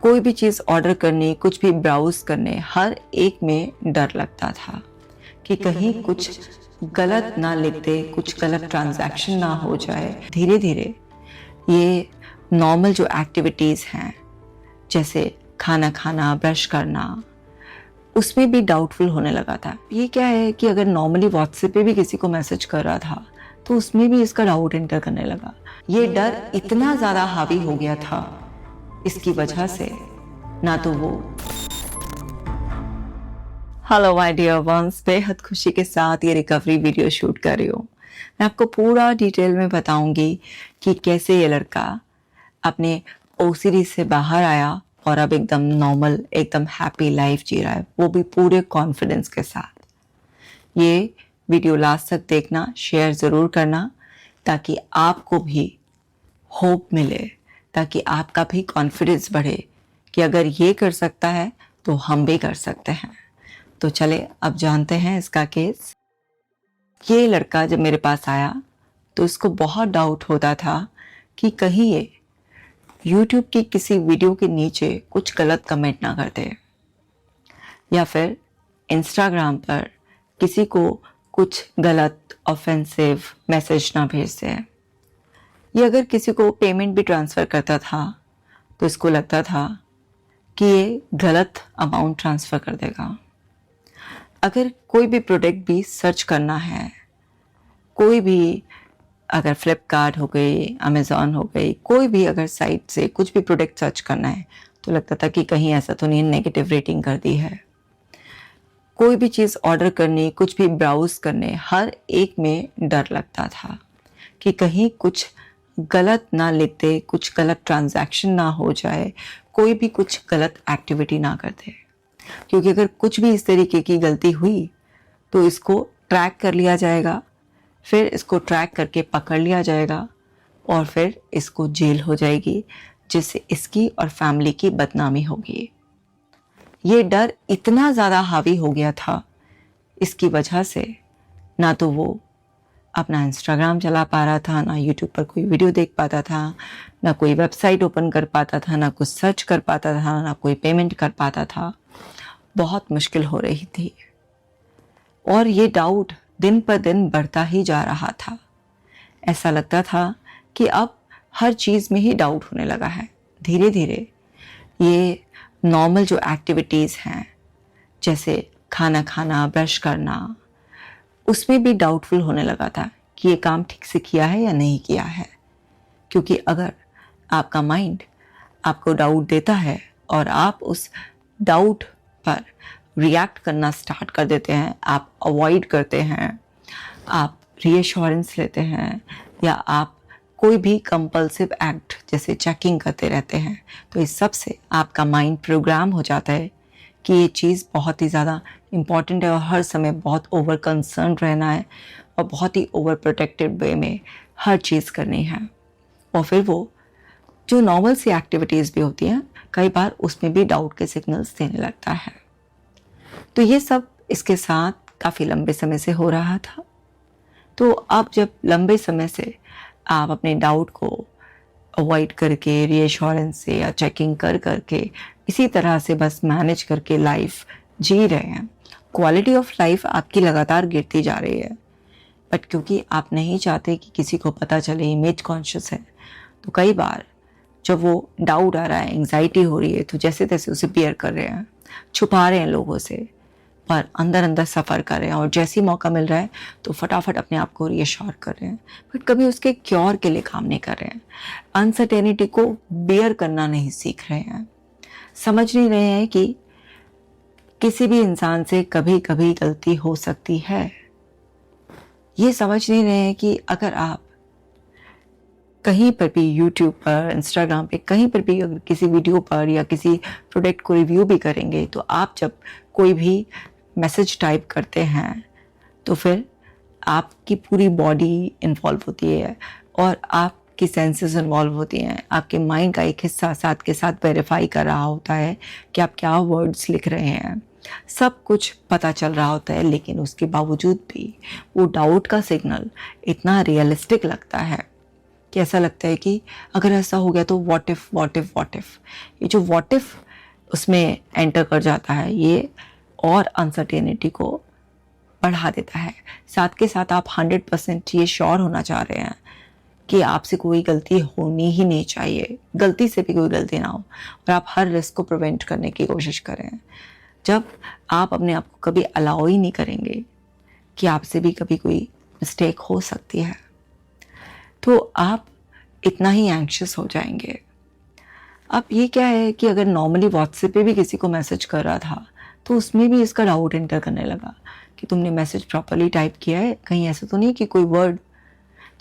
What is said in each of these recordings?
कोई भी चीज़ ऑर्डर करने, कुछ भी ब्राउज़ करने, हर एक में डर लगता था कि कहीं कुछ गलत ना लिख दे, कुछ गलत ट्रांजैक्शन ना हो जाए। धीरे धीरे ये नॉर्मल जो एक्टिविटीज़ हैं, जैसे खाना खाना, ब्रश करना, उसमें भी डाउटफुल होने लगा था। ये क्या है कि अगर नॉर्मली व्हाट्सएप पे भी किसी को मैसेज कर रहा था तो उसमें भी इसका डाउट एंटर करने लगा। ये डर इतना ज़्यादा हावी हो गया था इसकी वजह से, ना तो वो हेलो माय डियर वंस, बेहद खुशी के साथ ये रिकवरी वीडियो शूट कर रही हूँ। मैं आपको पूरा डिटेल में बताऊंगी कि कैसे ये लड़का अपने ओसीडी से बाहर आया और अब एकदम नॉर्मल, एकदम हैप्पी लाइफ जी रहा है, वो भी पूरे कॉन्फिडेंस के साथ। ये वीडियो लास्ट तक देखना, शेयर ज़रूर करना ताकि आपको भी होप मिले, ताकि आपका भी कॉन्फिडेंस बढ़े कि अगर ये कर सकता है तो हम भी कर सकते हैं। तो चले अब जानते हैं इसका केस। ये लड़का जब मेरे पास आया तो इसको बहुत डाउट होता था कि कहीं ये YouTube की किसी वीडियो के नीचे कुछ गलत कमेंट ना कर दे, या फिर इंस्टाग्राम पर किसी को कुछ गलत ऑफेंसिव मैसेज ना भेज दे। ये अगर किसी को पेमेंट भी ट्रांसफ़र करता था तो इसको लगता था कि ये गलत अमाउंट ट्रांसफ़र कर देगा। अगर कोई भी प्रोडक्ट भी सर्च करना है, कोई भी अगर फ्लिपकार्ट हो गई, अमेज़ॉन हो गई, कोई भी अगर साइट से कुछ भी प्रोडक्ट सर्च करना है तो लगता था कि कहीं ऐसा तो नहीं नेगेटिव रेटिंग कर दी है। कोई भी चीज़ ऑर्डर करने, कुछ भी ब्राउज़ करने, हर एक में डर लगता था कि कहीं कुछ गलत ना लिख दे, कुछ गलत ट्रांजैक्शन ना हो जाए, कोई भी कुछ गलत एक्टिविटी ना कर दे। क्योंकि अगर कुछ भी इस तरीके की गलती हुई तो इसको ट्रैक कर लिया जाएगा, फिर इसको ट्रैक करके पकड़ लिया जाएगा और फिर इसको जेल हो जाएगी, जिससे इसकी और फैमिली की बदनामी होगी। ये डर इतना ज़्यादा हावी हो गया था इसकी वजह से, ना तो वो अपना इंस्टाग्राम चला पा रहा था, ना यूट्यूब पर कोई वीडियो देख पाता था, ना कोई वेबसाइट ओपन कर पाता था, ना कुछ सर्च कर पाता था, ना कोई पेमेंट कर पाता था। बहुत मुश्किल हो रही थी और ये डाउट दिन पर दिन बढ़ता ही जा रहा था। ऐसा लगता था कि अब हर चीज़ में ही डाउट होने लगा है। धीरे धीरे ये नॉर्मल जो एक्टिविटीज़ हैं, जैसे खाना खाना, ब्रश करना, उसमें भी डाउटफुल होने लगा था कि ये काम ठीक से किया है या नहीं किया है। क्योंकि अगर आपका माइंड आपको डाउट देता है और आप उस डाउट पर रिएक्ट करना स्टार्ट कर देते हैं, आप अवॉइड करते हैं, आप रीअश्योरेंस लेते हैं, या आप कोई भी कंपल्सिव एक्ट जैसे चेकिंग करते रहते हैं, तो इस सब से आपका माइंड प्रोग्राम हो जाता है कि ये चीज़ बहुत ही ज़्यादा इम्पॉर्टेंट है और हर समय बहुत ओवर कंसर्न रहना है और बहुत ही ओवर प्रोटेक्टेड वे में हर चीज़ करनी है। और फिर वो जो नॉर्मल सी एक्टिविटीज़ भी होती हैं, कई बार उसमें भी डाउट के सिग्नल्स देने लगता है। तो ये सब इसके साथ काफ़ी लंबे समय से हो रहा था। तो अब जब लंबे समय से आप अपने डाउट को अवॉइड करके, रीअश्योरेंस से या चेकिंग कर करके इसी तरह से बस मैनेज करके लाइफ जी रहे हैं, क्वालिटी ऑफ लाइफ आपकी लगातार गिरती जा रही है। बट क्योंकि आप नहीं चाहते कि किसी को पता चले, इमेज कॉन्शियस है, तो कई बार जब वो डाउट आ रहा है, एंग्जाइटी हो रही है, तो जैसे तैसे उसे बियर कर रहे हैं, छुपा रहे हैं लोगों से, पर अंदर अंदर सफ़र कर रहे हैं और जैसे ही मौका मिल रहा है तो फटाफट अपने आप को रीअश्योर कर रहे हैं, बट कभी उसके क्योर के लिए काम नहीं कर रहे हैं। अनसर्टेनिटी को बियर करना नहीं सीख रहे हैं, समझ नहीं रहे हैं कि किसी भी इंसान से कभी कभी गलती हो सकती है। ये समझ नहीं रहे हैं कि अगर आप कहीं पर भी यूट्यूब पर, इंस्टाग्राम पे, कहीं पर भी अगर किसी वीडियो पर या किसी प्रोडक्ट को रिव्यू भी करेंगे, तो आप जब कोई भी मैसेज टाइप करते हैं तो फिर आपकी पूरी बॉडी इन्वॉल्व होती है और आपकी सेंसेस इन्वॉल्व होती हैं। आपके माइंड का एक हिस्सा साथ के साथ वेरीफाई कर रहा होता है कि आप क्या वर्ड्स लिख रहे हैं। सब कुछ पता चल रहा होता है, लेकिन उसके बावजूद भी वो डाउट का सिग्नल इतना रियलिस्टिक लगता है कि ऐसा लगता है कि अगर ऐसा हो गया तो what if what if what if, ये जो व्हाट इफ़ उसमें एंटर कर जाता है ये और अनसर्टेनिटी को बढ़ा देता है। साथ के साथ आप 100% ये श्योर होना चाह रहे हैं कि आपसे कोई गलती होनी ही नहीं चाहिए, गलती से भी कोई गलती ना हो, और आप हर रिस्क को प्रिवेंट करने की कोशिश करें। जब आप अपने आप को कभी अलाउ ही नहीं करेंगे कि आपसे भी कभी कोई मिस्टेक हो सकती है, तो आप इतना ही एंग्शियस हो जाएंगे। अब ये क्या है कि अगर नॉर्मली व्हाट्सएप पे भी किसी को मैसेज कर रहा था तो उसमें भी इसका डाउट एंटर करने लगा कि तुमने मैसेज प्रॉपरली टाइप किया है, कहीं ऐसा तो नहीं कि कोई वर्ड,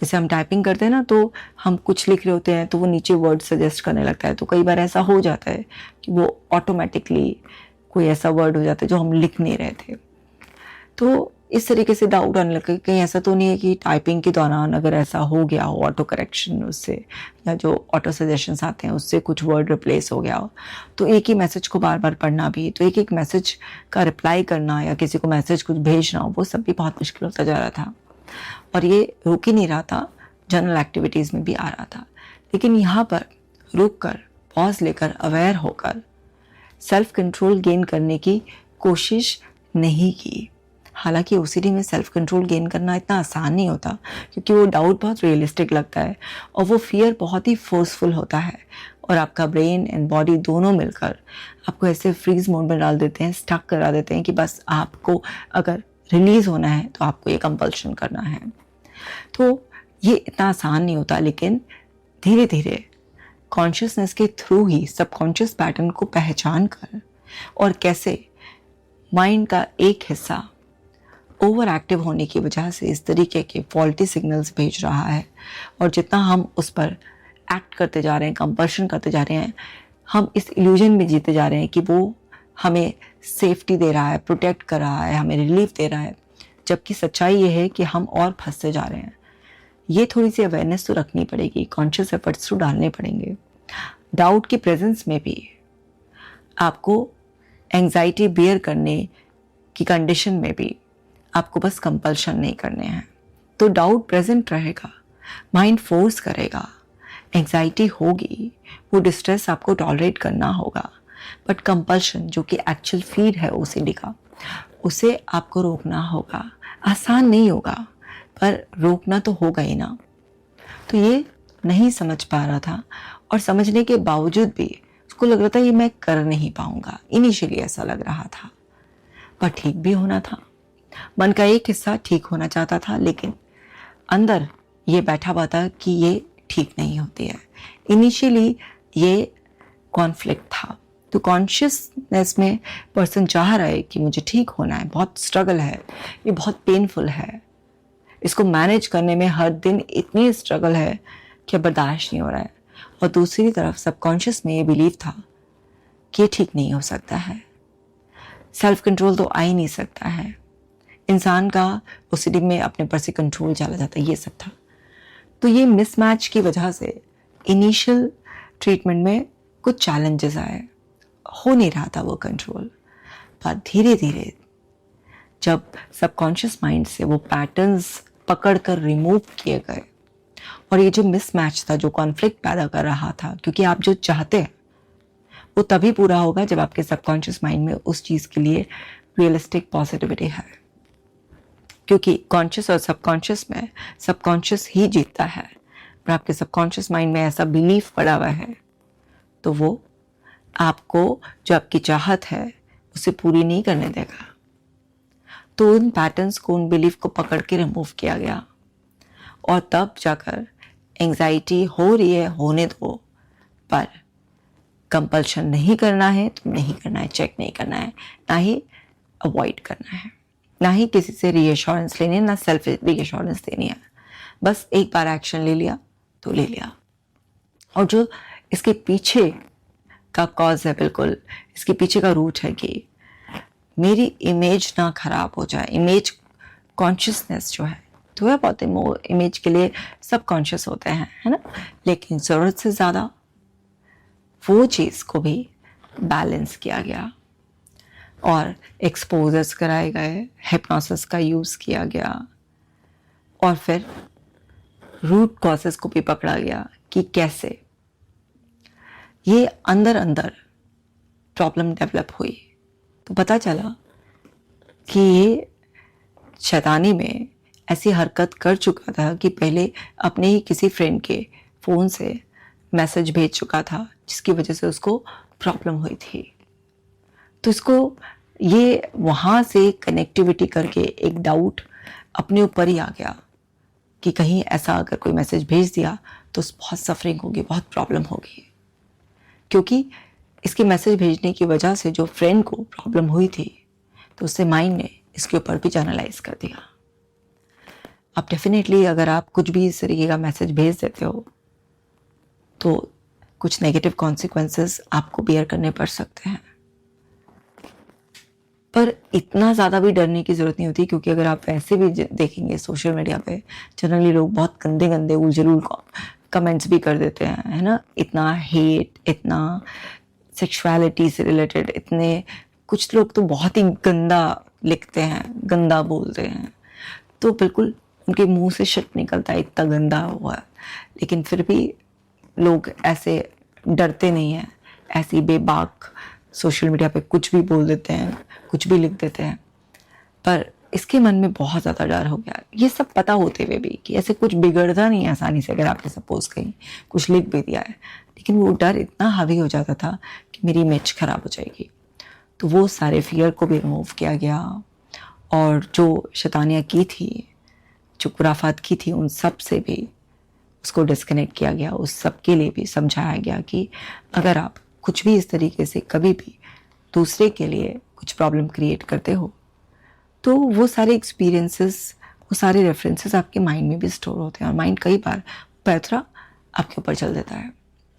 जैसे हम टाइपिंग करते हैं ना तो हम कुछ लिख रहे होते हैं तो वो नीचे वर्ड सजेस्ट करने लगता है, तो कई बार ऐसा हो जाता है कि वो ऑटोमेटिकली कोई ऐसा वर्ड हो जाता है जो हम लिख नहीं रहे थे। तो इस तरीके से डाउट आने लगा, कहीं ऐसा तो नहीं है कि टाइपिंग के दौरान अगर ऐसा हो गया हो ऑटो करेक्शन उससे, या जो ऑटो सजेशंस आते हैं उससे कुछ वर्ड रिप्लेस हो गया हो, तो एक ही मैसेज को बार बार पढ़ना भी, तो एक एक मैसेज का रिप्लाई करना या किसी को मैसेज कुछ भेजना, वो सब भी बहुत मुश्किल होता जा रहा था। और ये रुक ही नहीं रहा था, जनरल एक्टिविटीज़ में भी आ रहा था। लेकिन यहाँ पर रुक कर, पॉज लेकर, अवेयर होकर सेल्फ कंट्रोल गेन करने की कोशिश नहीं की। हालांकि ओसीडी में सेल्फ कंट्रोल गेन करना इतना आसान नहीं होता, क्योंकि वो डाउट बहुत रियलिस्टिक लगता है और वो फियर बहुत ही फोर्सफुल होता है, और आपका ब्रेन एंड बॉडी दोनों मिलकर आपको ऐसे फ्रीज मोड में डाल देते हैं, स्टक करा देते हैं कि बस आपको अगर रिलीज होना है तो आपको ये कंपल्शन करना है। तो ये इतना आसान नहीं होता, लेकिन धीरे धीरे कॉन्शियसनेस के थ्रू ही सबकॉन्शियस पैटर्न को पहचान कर, और कैसे माइंड का एक हिस्सा ओवर एक्टिव होने की वजह से इस तरीके के फॉल्टी सिग्नल्स भेज रहा है, और जितना हम उस पर एक्ट करते जा रहे हैं, कंपल्शन करते जा रहे हैं, हम इस इल्यूजन में जीते जा रहे हैं कि वो हमें सेफ्टी दे रहा है, प्रोटेक्ट कर रहा है, हमें रिलीफ दे रहा है, जबकि सच्चाई ये है कि हम और फंसते जा रहे हैं। ये थोड़ी सी अवेयरनेस तो रखनी पड़ेगी, कॉन्शियस एफर्ट्स तो डालने पड़ेंगे। डाउट की प्रेजेंस में भी आपको एंग्जाइटी बियर करने की कंडीशन में भी आपको बस कंपल्शन नहीं करने हैं। तो डाउट प्रेजेंट रहेगा, माइंड फोर्स करेगा, एंग्जाइटी होगी, वो डिस्ट्रेस आपको टॉलरेट करना होगा, बट कंपल्शन जो कि एक्चुअल फीड है ओसीडी का, उसे आपको रोकना होगा। आसान नहीं होगा, पर रोकना तो होगा ही ना। तो ये नहीं समझ पा रहा था, और समझने के बावजूद भी उसको लग रहा था ये मैं कर नहीं पाऊंगा। इनिशियली ऐसा लग रहा था, पर ठीक भी होना था। मन का एक हिस्सा ठीक होना चाहता था, लेकिन अंदर ये बैठा हुआ था कि ये ठीक नहीं होती है। इनिशियली ये कॉन्फ्लिक्ट था। तो कॉन्शियसनेस में पर्सन चाह रहा है कि मुझे ठीक होना है, बहुत स्ट्रगल है, ये बहुत पेनफुल है, इसको मैनेज करने में हर दिन इतनी स्ट्रगल है कि बर्दाश्त नहीं हो रहा है। और दूसरी तरफ सबकॉन्शियस में ये बिलीव था कि ये ठीक नहीं हो सकता है, सेल्फ कंट्रोल तो आ ही नहीं सकता है, इंसान का ओसीडी में अपने पर से कंट्रोल चला जाता है, ये सब था। तो ये मिसमैच की वजह से इनिशियल ट्रीटमेंट में कुछ चैलेंजेस आए, हो नहीं रहा था वो कंट्रोल। पर धीरे धीरे जब सबकॉन्शियस माइंड से वो पैटर्न्स पकड़ कर रिमूव किए गए, और ये जो मिसमैच था, जो कॉन्फ्लिक्ट पैदा कर रहा था, क्योंकि आप जो चाहते हैं वो तभी पूरा होगा जब आपके सबकॉन्शियस माइंड में उस चीज़ के लिए रियलिस्टिक पॉजिटिविटी है। क्योंकि कॉन्शियस और सबकॉन्शियस में सबकॉन्शियस ही जीतता है, पर आपके सबकॉन्शियस माइंड में ऐसा बिलीफ पड़ा हुआ है, तो वो आपको जो आपकी चाहत है उसे पूरी नहीं करने देगा। तो उन पैटर्न्स को, उन बिलीफ को पकड़ के रिमूव किया गया, और तब जाकर एंग्जाइटी हो रही है, होने दो, पर कंपल्शन नहीं करना है तो नहीं करना है, चेक नहीं करना है, ना ही अवॉइड करना है, ना ही किसी से रीअश्योरेंस लेनी है, ना सेल्फ रीअश्योरेंस देनी है। बस एक बार एक्शन ले लिया तो ले लिया। और जो इसके पीछे का कॉज है, बिल्कुल इसके पीछे का रूट है कि मेरी इमेज ना खराब हो जाए। इमेज कॉन्शियसनेस जो है, तो है बहुत इमेज के लिए सब कॉन्शियस होते हैं, है ना, लेकिन ज़रूरत से ज़्यादा वो चीज़ को भी बैलेंस किया गया, और एक्सपोजर्स कराए गए, हिप्नोसिस का यूज़ किया गया, और फिर रूट कॉजेस को भी पकड़ा गया कि कैसे ये अंदर अंदर प्रॉब्लम डेवलप हुई। तो पता चला कि ये शैतानी में ऐसी हरकत कर चुका था कि पहले अपने ही किसी फ्रेंड के फ़ोन से मैसेज भेज चुका था, जिसकी वजह से उसको प्रॉब्लम हुई थी। तो इसको ये वहाँ से कनेक्टिविटी करके एक डाउट अपने ऊपर ही आ गया कि कहीं ऐसा अगर कोई मैसेज भेज दिया तो बहुत सफरिंग होगी, बहुत प्रॉब्लम होगी, क्योंकि इसके मैसेज भेजने की वजह से जो फ्रेंड को प्रॉब्लम हुई थी तो उससे माइंड ने इसके ऊपर भी जर्नलाइज कर दिया। अब डेफिनेटली अगर आप कुछ भी इस तरीके का मैसेज भेज देते हो तो कुछ नेगेटिव कॉन्सिक्वेंसेस आपको बेयर करने पड़ सकते हैं, पर इतना ज़्यादा भी डरने की ज़रूरत नहीं होती, क्योंकि अगर आप वैसे भी देखेंगे सोशल मीडिया पे जनरली लोग बहुत गंदे गंदे उलझुल कमेंट्स भी कर देते हैं, है ना। इतना हेट, इतना सेक्सुअलिटी से रिलेटेड, इतने कुछ लोग तो बहुत ही गंदा लिखते हैं, गंदा बोलते हैं, तो बिल्कुल उनके मुंह से शट निकलता है, इतना गंदा हुआ, लेकिन फिर भी लोग ऐसे डरते नहीं हैं, ऐसी बेबाक सोशल मीडिया पे कुछ भी बोल देते हैं, कुछ भी लिख देते हैं। पर इसके मन में बहुत ज़्यादा डर हो गया, ये सब पता होते हुए भी कि ऐसे कुछ बिगड़ता नहीं है आसानी से, अगर आपने सपोज कहीं कुछ लिख भी दिया है, लेकिन वो डर इतना हावी हो जाता था कि मेरी इमेज खराब हो जाएगी। तो वो सारे फियर को भी रिमूव किया गया, और जो शैतानियाँ की थी, जो खुराफात की थी, उन सब से भी उसको डिस्कनेक्ट किया गया। उस सब के लिए भी समझाया गया कि अगर आप कुछ भी इस तरीके से कभी भी दूसरे के लिए कुछ प्रॉब्लम क्रिएट करते हो तो वो सारे एक्सपीरियंसेस, वो सारे रेफरेंसेस आपके माइंड में भी स्टोर होते हैं, और माइंड कई बार पैथरा आपके ऊपर चल देता है,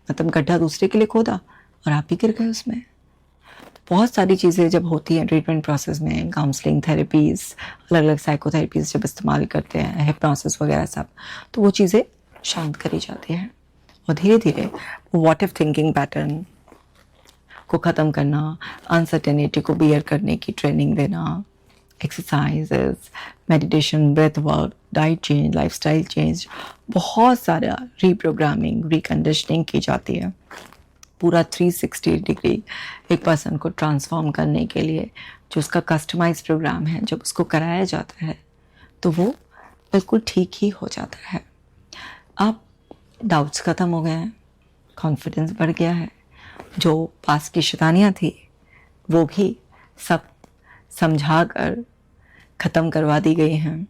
मतलब गड्ढा दूसरे के लिए खोदा और आप भी गिर गए उसमें। बहुत सारी चीज़ें जब होती हैं ट्रीटमेंट प्रोसेस में, काउंसलिंग, थेरेपीज़, अलग अलग साइकोथेरेपीज़ जब इस्तेमाल करते हैं, हिप्नोसिस वगैरह सब, तो वो चीज़ें शांत करी जाती हैं, और धीरे धीरे व्हाट इफ थिंकिंग पैटर्न को ख़त्म करना, अनसर्टेनिटी को बियर करने की ट्रेनिंग देना, exercises, meditation, breath work, diet change, lifestyle change, बहुत सारा रीप्रोग्रामिंग, रिकंडीशनिंग की जाती है। पूरा 360 डिग्री एक पर्सन को ट्रांसफॉर्म करने के लिए जो उसका कस्टमाइज प्रोग्राम है, जब उसको कराया जाता है तो वो बिल्कुल ठीक ही हो जाता है। अब डाउट्स ख़त्म हो गए हैं, कॉन्फिडेंस बढ़ गया है, जो पास की शैतानियाँ थी वो भी सब समझा कर ख़त्म करवा दी गई हैं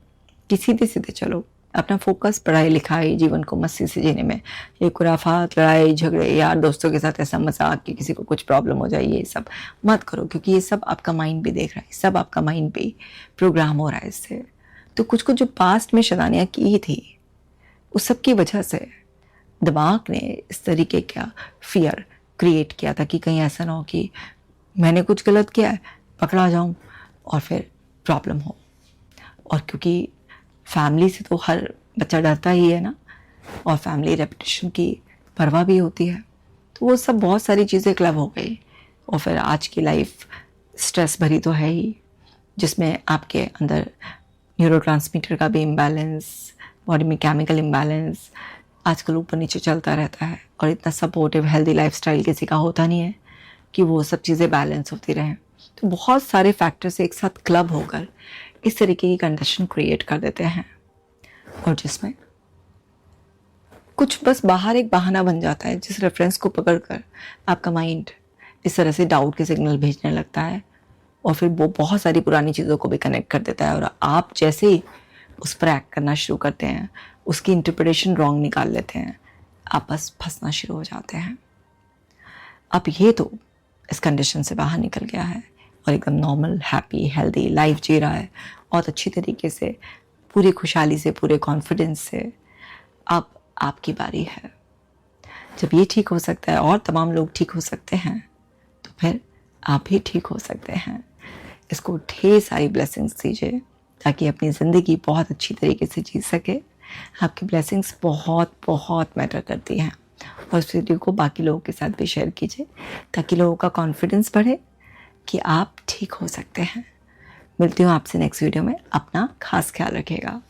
कि सीधे सीधे चलो अपना फोकस पढ़ाई लिखाई, जीवन को मस्ती से जीने में। ये खुराफात, लड़ाई झगड़े, यार दोस्तों के साथ ऐसा मजाक कि किसी को कुछ प्रॉब्लम हो जाए, ये सब मत करो, क्योंकि ये सब आपका माइंड भी देख रहा है, सब आपका माइंड भी प्रोग्राम हो रहा है इससे। तो कुछ कुछ जो पास्ट में शैतानियाँ की थी उस सब की वजह से दिमाग ने इस तरीके का फियर क्रिएट किया था कि कहीं ऐसा ना हो कि मैंने कुछ गलत किया है, पकड़ा जाऊं और फिर प्रॉब्लम हो। और क्योंकि फैमिली से तो हर बच्चा डरता ही है ना, और फैमिली रेपुटेशन की परवाह भी होती है, तो वो सब बहुत सारी चीज़ें क्लब हो गई। और फिर आज की लाइफ स्ट्रेस भरी तो है ही, जिसमें आपके अंदर न्यूरोट्रांसमीटर का भी इम्बैलेंस, बॉडी में केमिकल इम्बैलेंस आजकल ऊपर नीचे चलता रहता है, और इतना सपोर्टिव हेल्दी लाइफस्टाइल किसी का होता नहीं है कि वो सब चीज़ें बैलेंस होती रहें। तो बहुत सारे फैक्टर्स एक साथ क्लब होकर इस तरीके की कंडीशन क्रिएट कर देते हैं, और जिसमें कुछ बस बाहर एक बहाना बन जाता है, जिस रेफरेंस को पकड़कर आपका माइंड इस तरह से डाउट के सिग्नल भेजने लगता है, और फिर वो बहुत सारी पुरानी चीज़ों को भी कनेक्ट कर देता है, और आप जैसे ही उस पर एक्ट करना शुरू करते हैं, उसकी इंटरप्रिटेशन रॉन्ग निकाल लेते हैं, आप बस फंसना शुरू हो जाते हैं। अब ये तो इस कंडीशन से बाहर निकल गया है और एकदम नॉर्मल, हैप्पी, हेल्दी लाइफ जी रहा है, बहुत अच्छी तरीके से, पूरी खुशहाली से, पूरे कॉन्फिडेंस से। अब आपकी बारी है। जब ये ठीक हो सकता है और तमाम लोग ठीक हो सकते हैं, तो फिर आप भी ठीक हो सकते हैं। इसको ढेर सारी ब्लेसिंग्स दीजिए ताकि अपनी ज़िंदगी बहुत अच्छी तरीके से जी सके। आपकी ब्लेसिंग्स बहुत बहुत मैटर करती हैं, और इस वीडियो को बाकी लोगों के साथ भी शेयर कीजिए ताकि लोगों का कॉन्फिडेंस बढ़े कि आप ठीक हो सकते हैं। मिलती हूँ आपसे नेक्स्ट वीडियो में। अपना खास ख्याल रखिएगा।